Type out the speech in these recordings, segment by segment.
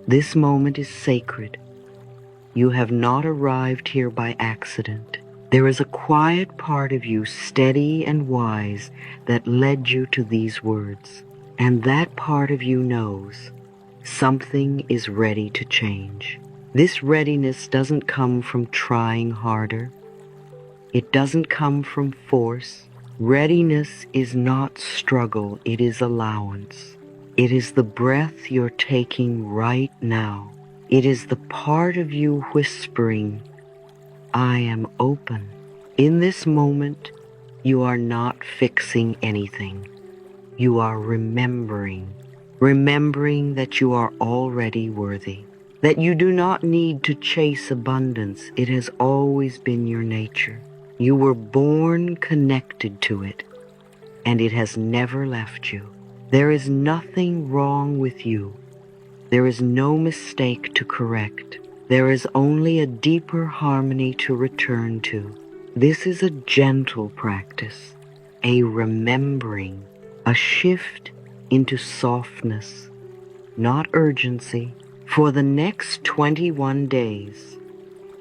This moment is sacred. You have not arrived here by accident. There is a quiet part of you, steady and wise, that led you to these words. And that part of you knows something is ready to change. This readiness doesn't come from trying harder. It doesn't come from force. Readiness is not struggle, it is allowance. It is the breath you're taking right now. It is the part of you whispering, I am open. In this moment, you are not fixing anything. You are remembering that you are already worthy, that you do not need to chase abundance. It has always been your nature. You were born connected to it, and it has never left you. There is nothing wrong with you. There is no mistake to correct. There is only a deeper harmony to return to. This is a gentle practice, a remembering, a shift into softness, not urgency. For the next 21 days,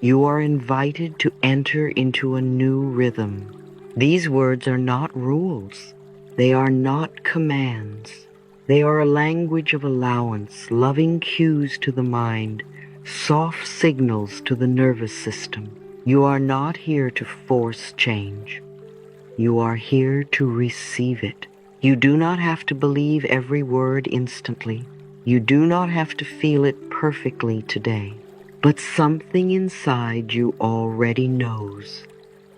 you are invited to enter into a new rhythm. These words are not rules. They are not commands. They are a language of allowance, loving cues to the mind, soft signals to the nervous system. You are not here to force change. You are here to receive it. You do not have to believe every word instantly. You do not have to feel it perfectly today. But something inside you already knows.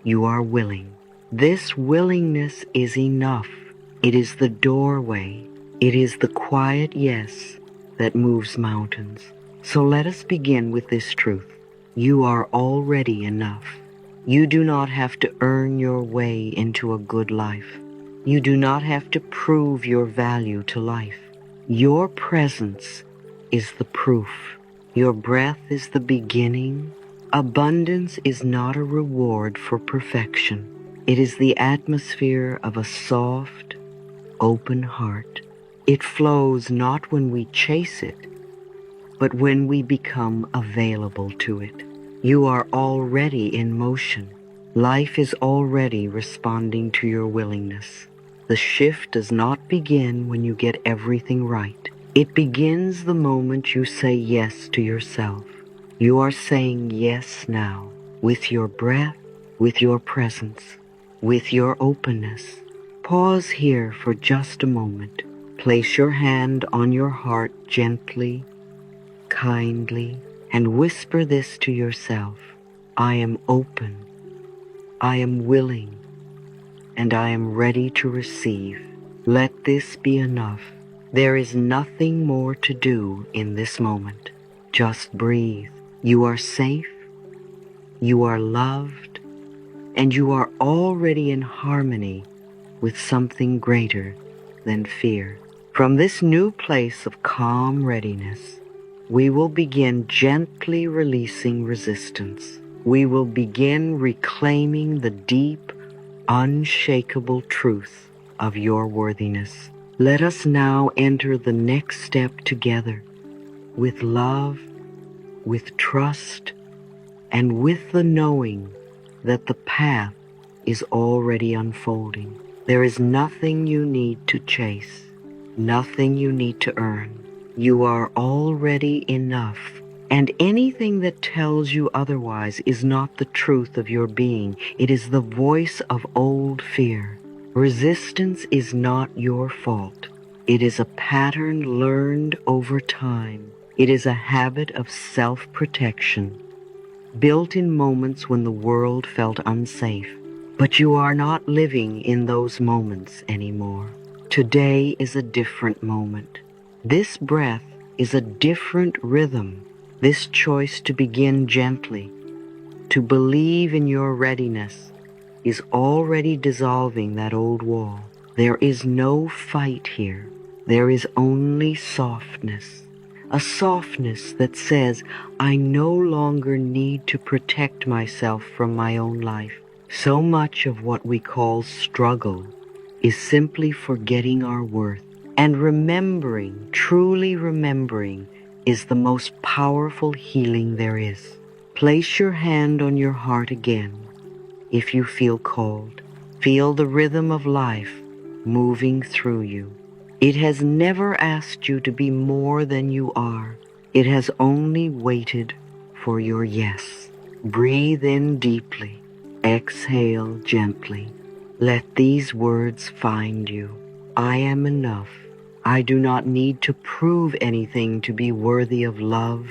You are willing. This willingness is enough. It is the doorway. It is the quiet yes that moves mountains. So let us begin with this truth. You are already enough. You do not have to earn your way into a good life. You do not have to prove your value to life. Your presence is the proof. Your breath is the beginning. Abundance is not a reward for perfection. It is the atmosphere of a soft, open heart. It flows not when we chase it, but when we become available to it. You are already in motion. Life is already responding to your willingness. The shift does not begin when you get everything right. It begins the moment you say yes to yourself. You are saying yes now, with your breath, with your presence, with your openness. Pause here for just a moment. Place your hand on your heart gently, kindly, and whisper this to yourself. I am open. I am willing. And I am ready to receive. Let this be enough. There is nothing more to do in this moment. Just breathe. You are safe. You are loved. And you are already in harmony with something greater than fear. From this new place of calm readiness, we will begin gently releasing resistance. We will begin reclaiming the deep, unshakable truth of your worthiness. Let us now enter the next step together with love, with trust, and with the knowing that the path is already unfolding. There is nothing you need to chase, nothing you need to earn. You are already enough, and anything that tells you otherwise is not the truth of your being. It is the voice of old fear. Resistance is not your fault. It is a pattern learned over time. It is a habit of self-protection, built in moments when the world felt unsafe. But you are not living in those moments anymore. Today is a different moment. This breath is a different rhythm. This choice to begin gently, to believe in your readiness, is already dissolving that old wall. There is no fight here. There is only softness. A softness that says, I no longer need to protect myself from my own life. So much of what we call struggle is simply forgetting our worth and remembering, truly remembering, is the most powerful healing there is. Place your hand on your heart again if you feel called. Feel the rhythm of life moving through you. It has never asked you to be more than you are. It has only waited for your yes. Breathe in deeply. Exhale gently. Let these words find you. I am enough. I do not need to prove anything to be worthy of love,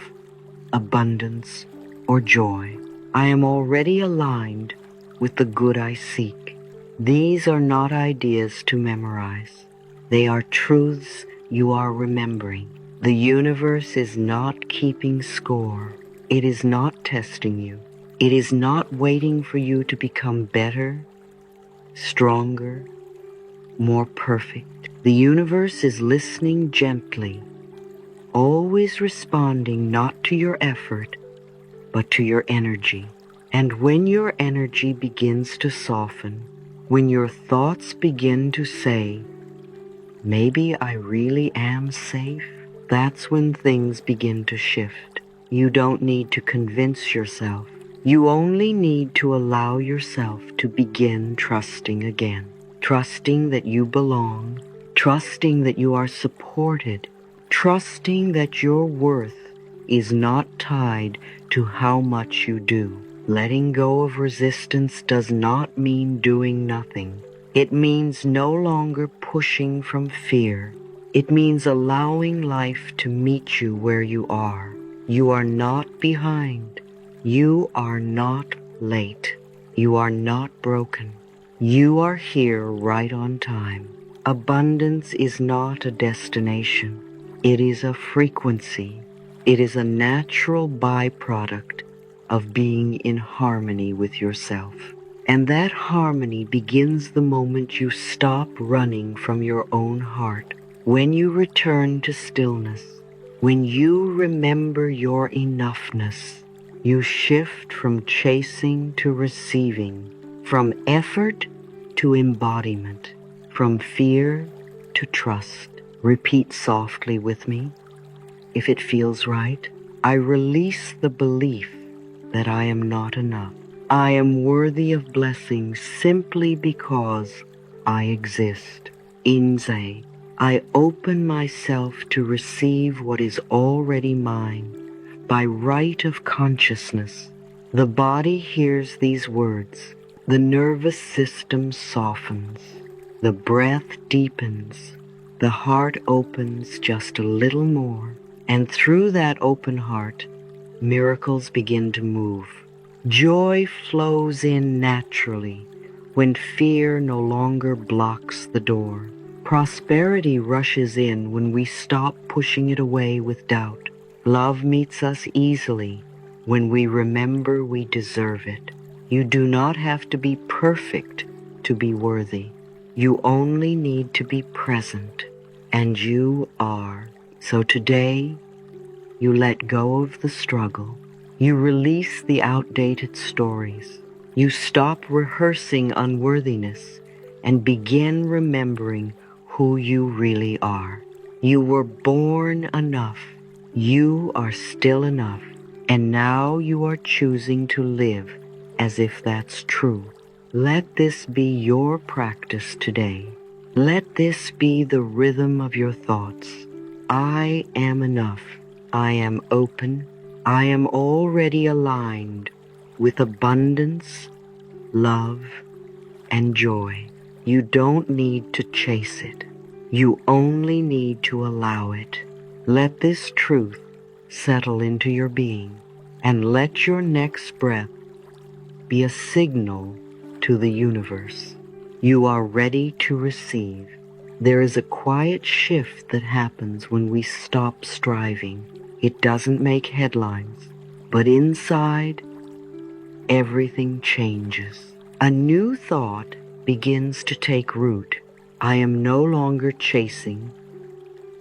abundance, or joy. I am already aligned with the good I seek. These are not ideas to memorize. They are truths you are remembering. The universe is not keeping score. It is not testing you. It is not waiting for you to become better, stronger, more perfect. The universe is listening gently, always responding not to your effort, but to your energy. And when your energy begins to soften, when your thoughts begin to say, maybe I really am safe, that's when things begin to shift. You don't need to convince yourself. You only need to allow yourself to begin trusting again. Trusting that you belong, trusting that you are supported, trusting that your worth is not tied to how much you do. Letting go of resistance does not mean doing nothing. It means no longer pushing from fear. It means allowing life to meet you where you are. You are not behind. You are not late. You are not broken. You are here right on time. Abundance is not a destination. It is a frequency. It is a natural byproduct of being in harmony with yourself. And that harmony begins the moment you stop running from your own heart. When you return to stillness, when you remember your enoughness, you shift from chasing to receiving, from effort to embodiment, from fear to trust. Repeat softly with me, if it feels right. I release the belief that I am not enough. I am worthy of blessings simply because I exist. Inze, I open myself to receive what is already mine by right of consciousness. The body hears these words. The nervous system softens. The breath deepens. The heart opens just a little more. And through that open heart, miracles begin to move. Joy flows in naturally when fear no longer blocks the door. Prosperity rushes in when we stop pushing it away with doubt. Love meets us easily when we remember we deserve it. You do not have to be perfect to be worthy. You only need to be present, and you are. So today, you let go of the struggle. You release the outdated stories. You stop rehearsing unworthiness and begin remembering who you really are. You were born enough. You are still enough. And now you are choosing to live as if that's true. Let this be your practice today. Let this be the rhythm of your thoughts. I am enough. I am open. I am already aligned with abundance, love, and joy. You don't need to chase it. You only need to allow it. Let this truth settle into your being, and let your next breath be a signal to the universe. You are ready to receive. There is a quiet shift that happens when we stop striving. It doesn't make headlines, but inside, everything changes. A new thought begins to take root. I am no longer chasing.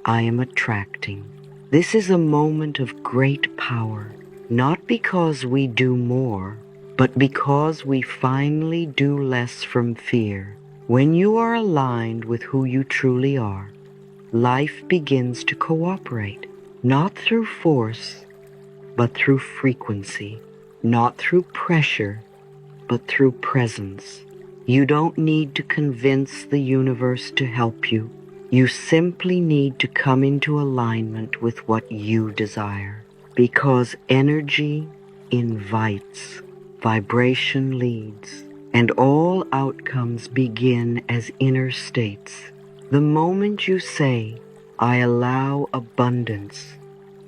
I am attracting. This is a moment of great power, not because we do more, but because we finally do less from fear. When you are aligned with who you truly are, life begins to cooperate. not through force, but through frequency, not through pressure, but through presence. You don't need to convince the universe to help you. You simply need to come into alignment with what you desire, because energy invites, vibration leads, and all outcomes begin as inner states. The moment you say, "I allow abundance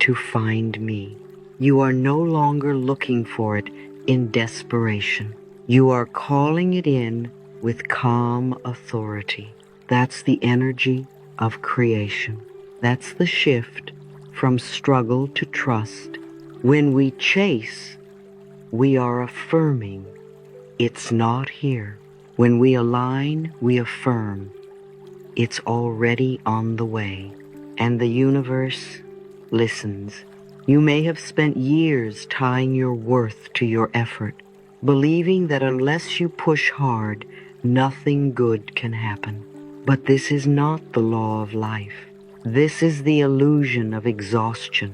to find me," you are no longer looking for it in desperation. You are calling it in with calm authority. That's the energy of creation. That's the shift from struggle to trust. When we chase, we are affirming it's not here. When we align, we affirm it's already on the way. And the universe listens. You may have spent years tying your worth to your effort, believing that unless you push hard, nothing good can happen. But this is not the law of life. This is the illusion of exhaustion.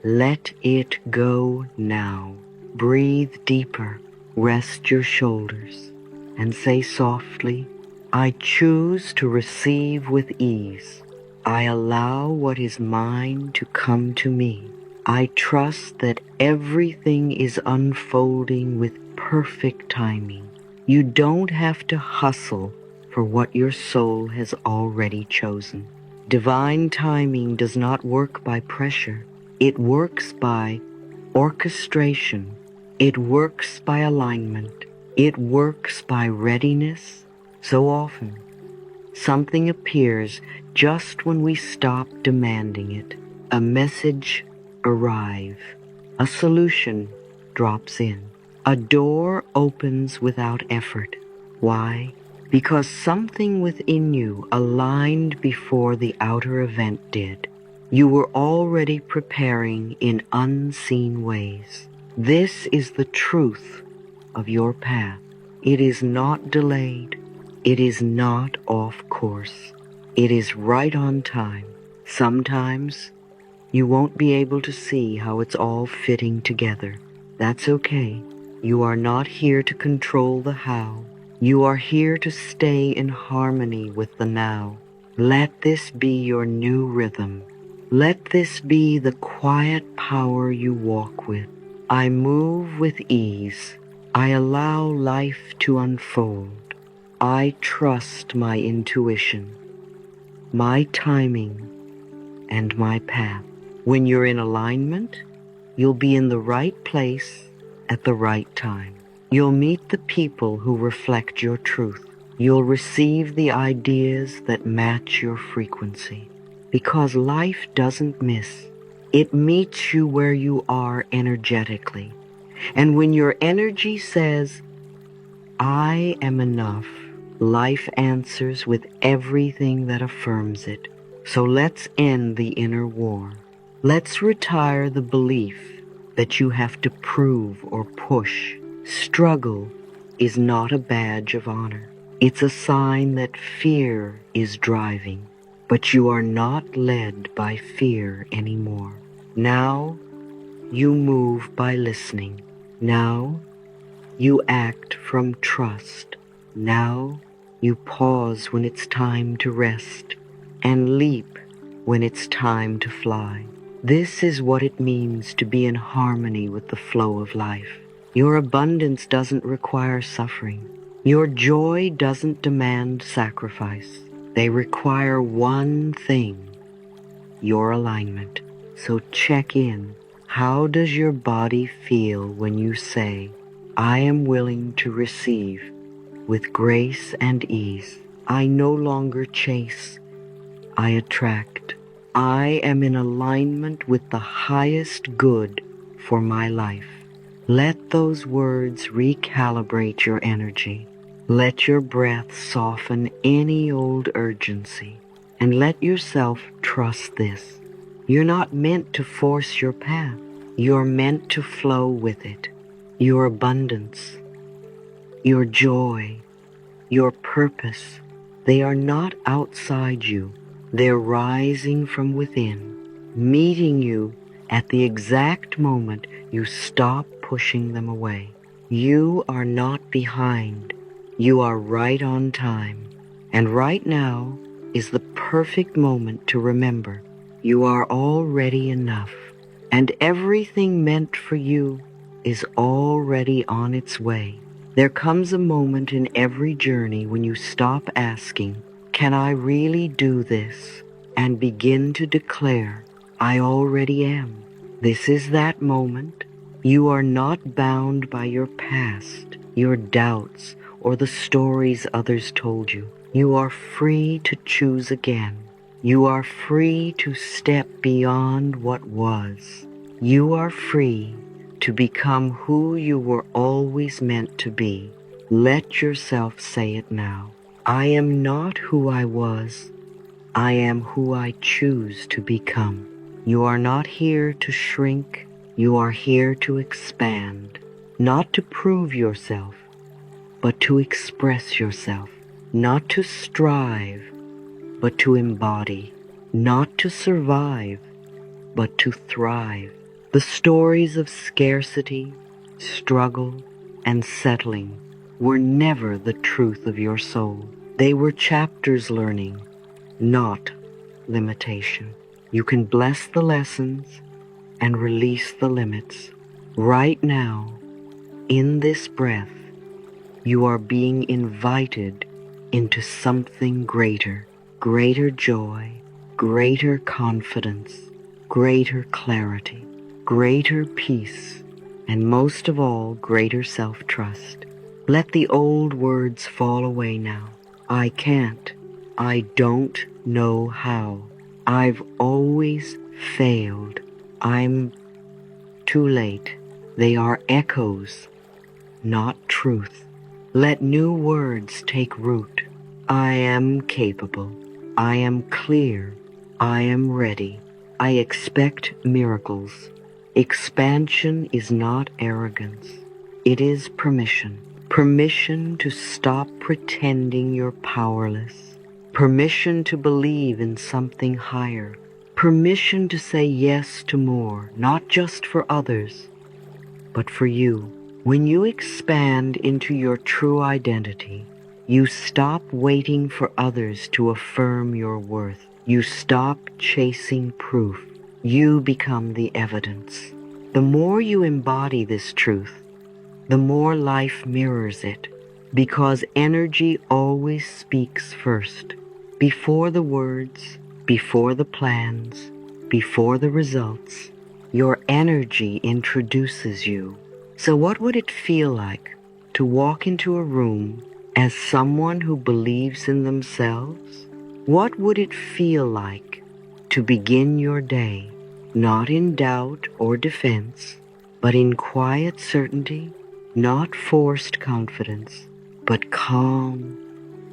Let it go now. Breathe deeper. Rest your shoulders and say softly, "I choose to receive with ease. I allow what is mine to come to me. I trust that everything is unfolding with perfect timing." You don't have to hustle for what your soul has already chosen. Divine timing does not work by pressure. It works by orchestration. It works by alignment. It works by readiness. So often, something appears just when we stop demanding it. A message arrives. A solution drops in. A door opens without effort. Why? Because something within you aligned before the outer event did. You were already preparing in unseen ways. This is the truth of your path. It is not delayed. It is not off course. It is right on time. Sometimes you won't be able to see how it's all fitting together. That's okay. You are not here to control the how. You are here to stay in harmony with the now. Let this be your new rhythm. Let this be the quiet power you walk with. I move with ease. I allow life to unfold. I trust my intuition, my timing, and my path. When you're in alignment, you'll be in the right place at the right time. You'll meet the people who reflect your truth. You'll receive the ideas that match your frequency. Because life doesn't miss. It meets you where you are energetically. And when your energy says, "I am enough," life answers with everything that affirms it. So let's end the inner war. Let's retire the belief that you have to prove or push. Struggle is not a badge of honor. It's a sign that fear is driving. But you are not led by fear anymore. Now you move by listening. Now you act from trust. Now you pause when it's time to rest and leap when it's time to fly. This is what it means to be in harmony with the flow of life. Your abundance doesn't require suffering. Your joy doesn't demand sacrifice. They require one thing, your alignment. So check in. How does your body feel when you say, "I am willing to receive with grace and ease. I no longer chase, I attract. I am in alignment with the highest good for my life." Let those words recalibrate your energy. Let your breath soften any old urgency, and let yourself trust this. You're not meant to force your path. You're meant to flow with it. Your abundance, your joy, your purpose, they are not outside you. They're rising from within. meeting you at the exact moment you stop pushing them away. You are not behind. You are right on time. And right now is the perfect moment to remember you are already enough, and everything meant for you is already on its way. There comes a moment in every journey when you stop asking, "Can I really do this?" and begin to declare, "I already am." This is that moment. You are not bound by your past, your doubts, or the stories others told you. You are free to choose again. You are free to step beyond what was. You are free to become who you were always meant to be. Let yourself say it now. I am not who I was. I am who I choose to become. You are not here to shrink. You are here to expand, not to prove yourself, but to express yourself, not to strive, but to embody, not to survive, but to thrive. The stories of scarcity, struggle, and settling were never the truth of your soul. They were chapters learning, not limitation. You can bless the lessons and release the limits. Right now, in this breath, you are being invited into something greater, greater joy, greater confidence, greater clarity, greater peace, and most of all, greater self-trust. Let the old words fall away now. I can't. I don't know how. I've always failed. I'm too late. They are echoes, not truth. Let new words take root. I am capable. I am clear. I am ready. I expect miracles. Expansion is not arrogance. It is permission. Permission to stop pretending you're powerless. Permission to believe in something higher. Permission to say yes to more, not just for others, but for you. When you expand into your true identity, you stop waiting for others to affirm your worth. You stop chasing proof. You become the evidence. The more you embody this truth, the more life mirrors it, because energy always speaks first. Before the words, before the plans, before the results, your energy introduces you. So what would it feel like to walk into a room as someone who believes in themselves? What would it feel like to begin your day, not in doubt or defense, but in quiet certainty, not forced confidence, but calm,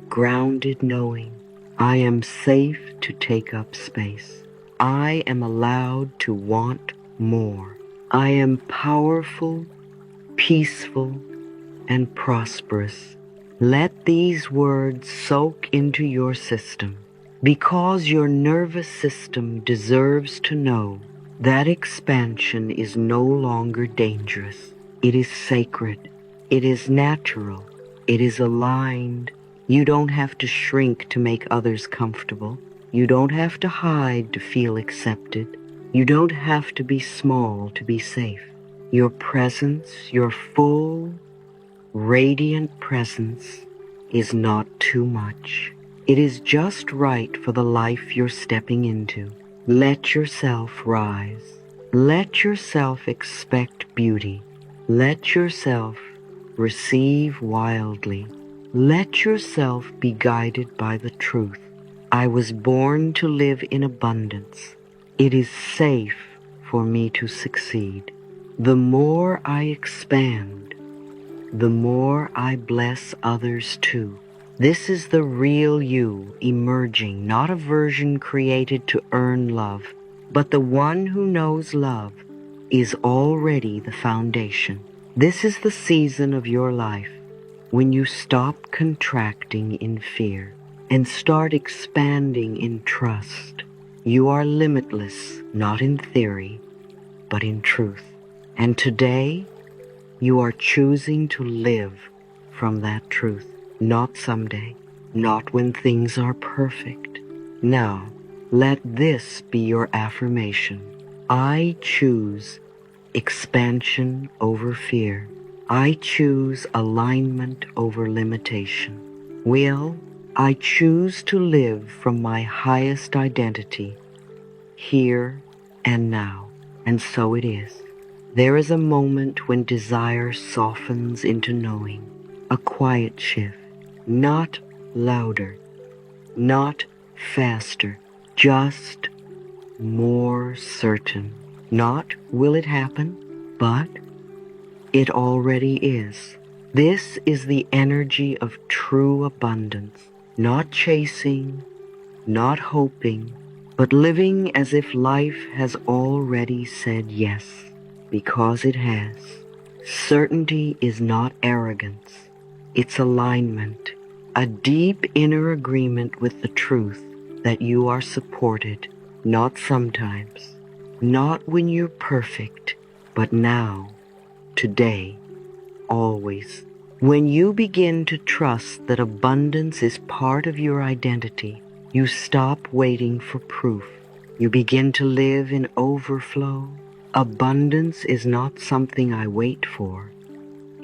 grounded knowing? I am safe to take up space. I am allowed to want more. I am powerful, peaceful, and prosperous. Let these words soak into your system, because your nervous system deserves to know that expansion is no longer dangerous. It is sacred. It is natural. It is aligned. You don't have to shrink to make others comfortable. You don't have to hide to feel accepted. You don't have to be small to be safe. Your presence, your full, radiant presence, is not too much. It is just right for the life you're stepping into. Let yourself rise. Let yourself expect beauty. Let yourself receive wildly. Let yourself be guided by the truth. I was born to live in abundance. It is safe for me to succeed. The more I expand, the more I bless others too. This is the real you emerging, not a version created to earn love, but the one who knows love is already the foundation. This is the season of your life when you stop contracting in fear and start expanding in trust. You are limitless, not in theory, but in truth. And today, you are choosing to live from that truth, not someday, not when things are perfect. Now, let this be your affirmation. I choose expansion over fear. I choose alignment over limitation. Will, I choose to live from my highest identity, here and now. And so it is. There is a moment when desire softens into knowing, a quiet shift, not louder, not faster, just more certain. Not will it happen, but it already is. This is the energy of true abundance, not chasing, not hoping, but living as if life has already said yes, because it has. Certainty is not arrogance, it's alignment, a deep inner agreement with the truth that you are supported, not sometimes, not when you're perfect, but now, today, always. When you begin to trust that abundance is part of your identity, you stop waiting for proof. You begin to live in overflow. Abundance is not something I wait for.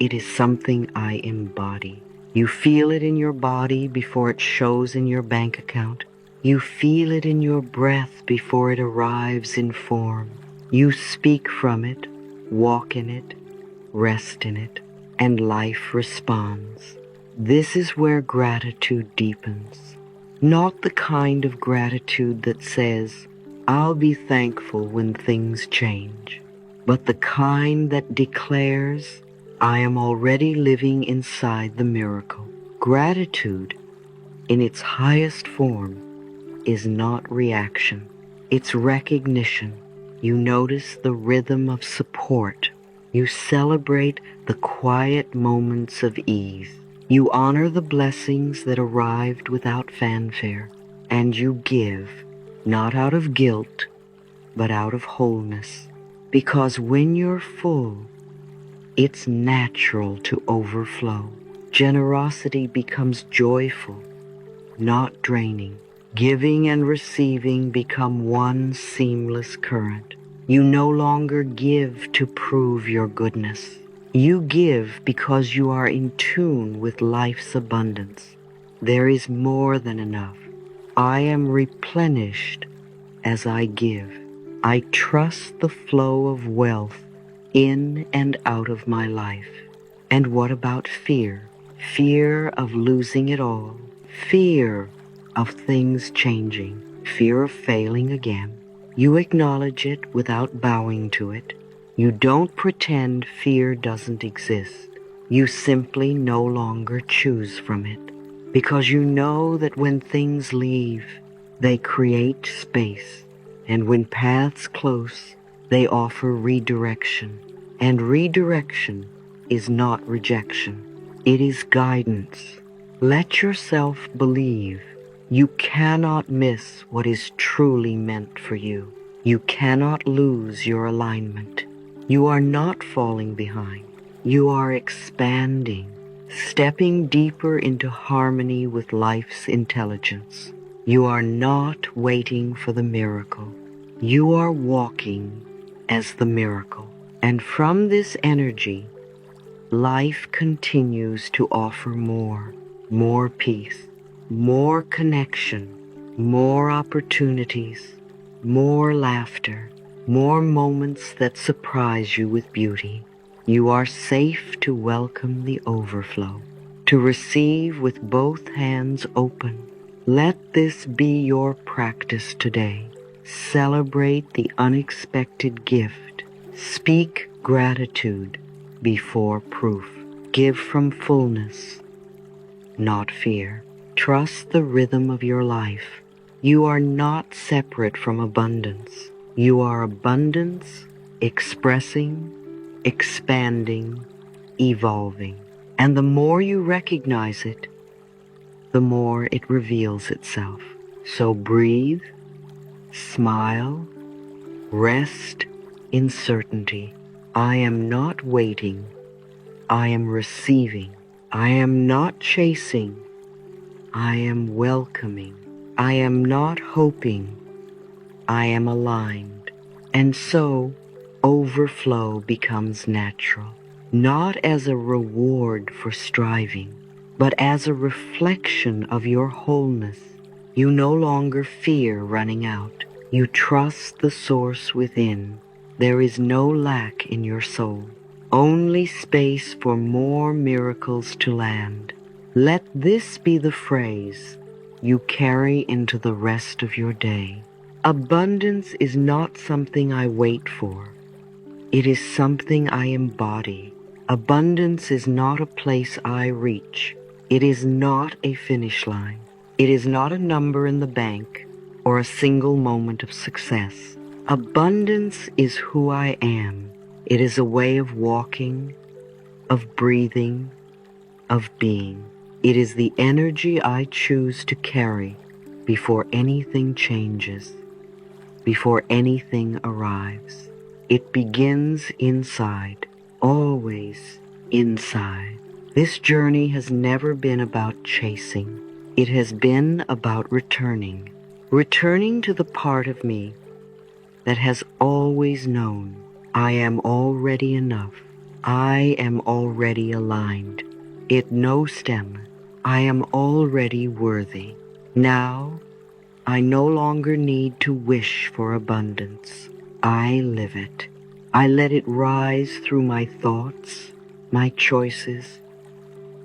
It is something I embody. You feel it in your body before it shows in your bank account. You feel it in your breath before it arrives in form. You speak from it, walk in it, rest in it, and life responds. This is where gratitude deepens. Not the kind of gratitude that says, I'll be thankful when things change, but the kind that declares, I am already living inside the miracle. Gratitude, in its highest form, is not reaction. It's recognition. You notice the rhythm of support. You celebrate the quiet moments of ease. You honor the blessings that arrived without fanfare. And you give, not out of guilt, but out of wholeness. Because when you're full, it's natural to overflow. Generosity becomes joyful, not draining. Giving and receiving become one seamless current. You no longer give to prove your goodness. You give because you are in tune with life's abundance. There is more than enough. I am replenished as I give. I trust the flow of wealth in and out of my life. And what about fear? Fear of losing it all. Fear of things changing. Fear of failing again. You acknowledge it without bowing to it. You don't pretend fear doesn't exist. You simply no longer choose from it. Because you know that when things leave, they create space. And when paths close, they offer redirection. And redirection is not rejection. It is guidance. Let yourself believe. You cannot miss what is truly meant for you. You cannot lose your alignment. You are not falling behind. You are expanding, stepping deeper into harmony with life's intelligence. You are not waiting for the miracle. You are walking as the miracle. And from this energy, life continues to offer more peace, more connection, more opportunities, more laughter, more moments that surprise you with beauty. You are safe to welcome the overflow, to receive with both hands open. Let this be your practice today. Celebrate the unexpected gift. Speak gratitude before proof. Give from fullness, not fear. Trust the rhythm of your life. You are not separate from abundance. You are abundance, expressing, expanding, evolving. And the more you recognize it, the more it reveals itself. So breathe, Smile, rest in certainty. I am not waiting, I am receiving. I am not chasing, I am welcoming. I am not hoping, I am aligned. And so, overflow becomes natural, not as a reward for striving, but as a reflection of your wholeness. You no longer fear running out. You trust the source within. There is no lack in your soul, only space for more miracles to land. Let this be the phrase you carry into the rest of your day. Abundance is not something I wait for. It is something I embody. Abundance is not a place I reach. It is not a finish line. It is not a number in the bank or a single moment of success. Abundance is who I am. It is a way of walking, of breathing, of being. It is the energy I choose to carry before anything changes, before anything arrives. It begins inside, always inside. This journey has never been about chasing. It has been about returning to the part of me that has always known I am already enough. I am already aligned. It knows them. I am already worthy. Now, I no longer need to wish for abundance. I live it. I let it rise through my thoughts, my choices,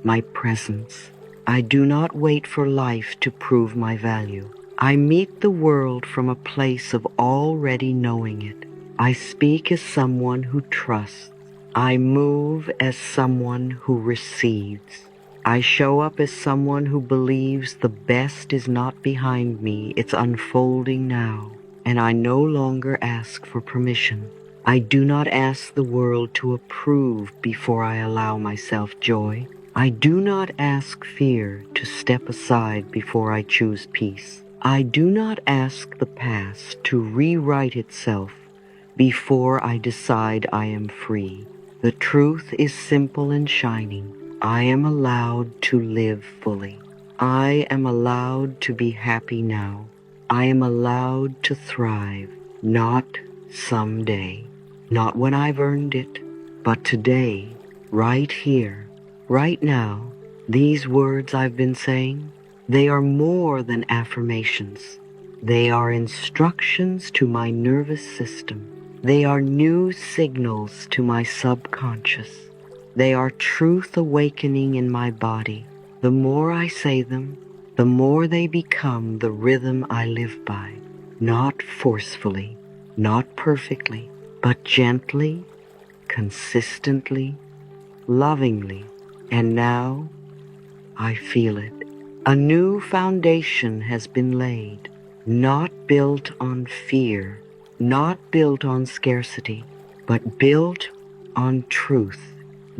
my presence. I do not wait for life to prove my value. I meet the world from a place of already knowing it. I speak as someone who trusts. I move as someone who receives. I show up as someone who believes the best is not behind me, it's unfolding now. And I no longer ask for permission. I do not ask the world to approve before I allow myself joy. I do not ask fear to step aside before I choose peace. I do not ask the past to rewrite itself before I decide I am free. The truth is simple and shining. I am allowed to live fully. I am allowed to be happy now. I am allowed to thrive, not someday, not when I've earned it, but today, right here, right now. These words I've been saying, they are more than affirmations. They are instructions to my nervous system. They are new signals to my subconscious. They are truth awakening in my body. The more I say them, the more they become the rhythm I live by. Not forcefully, not perfectly, but gently, consistently, lovingly. And now I feel it. A new foundation has been laid, not built on fear, not built on scarcity, but built on truth,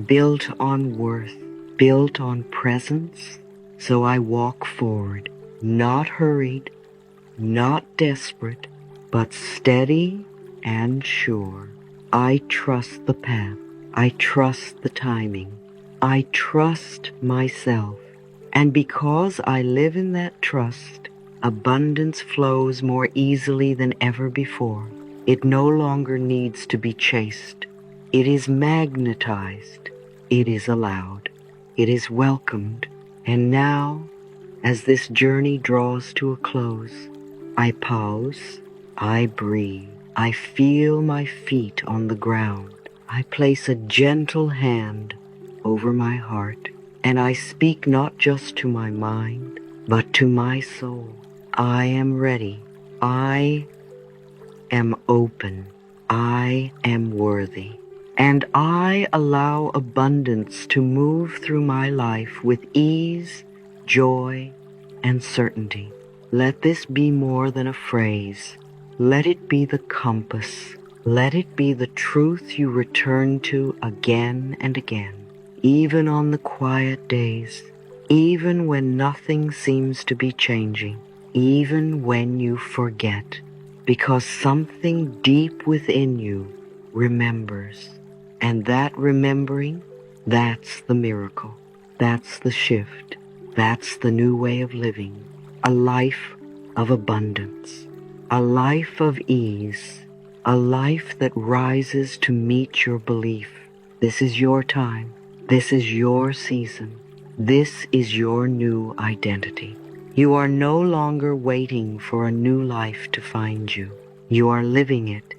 built on worth, built on presence. So I walk forward, not hurried, not desperate, but steady and sure. I trust the path. I trust the timing. I trust myself. And because I live in that trust, abundance flows more easily than ever before. It no longer needs to be chased. It is magnetized. It is allowed. It is welcomed. And now, as this journey draws to a close, I pause, I breathe, I feel my feet on the ground. I place a gentle hand over my heart, and I speak not just to my mind, but to my soul. I am ready. I am open. I am worthy. And I allow abundance to move through my life with ease, joy, and certainty. Let this be more than a phrase. Let it be the compass. Let it be the truth you return to again and again, even on the quiet days, even when nothing seems to be changing, even when you forget. because something deep within you remembers. And that remembering, that's the miracle. That's the shift. That's the new way of living. A life of abundance. A life of ease. A life that rises to meet your belief. This is your time. This is your season. This is your new identity. You are no longer waiting for a new life to find you. You are living it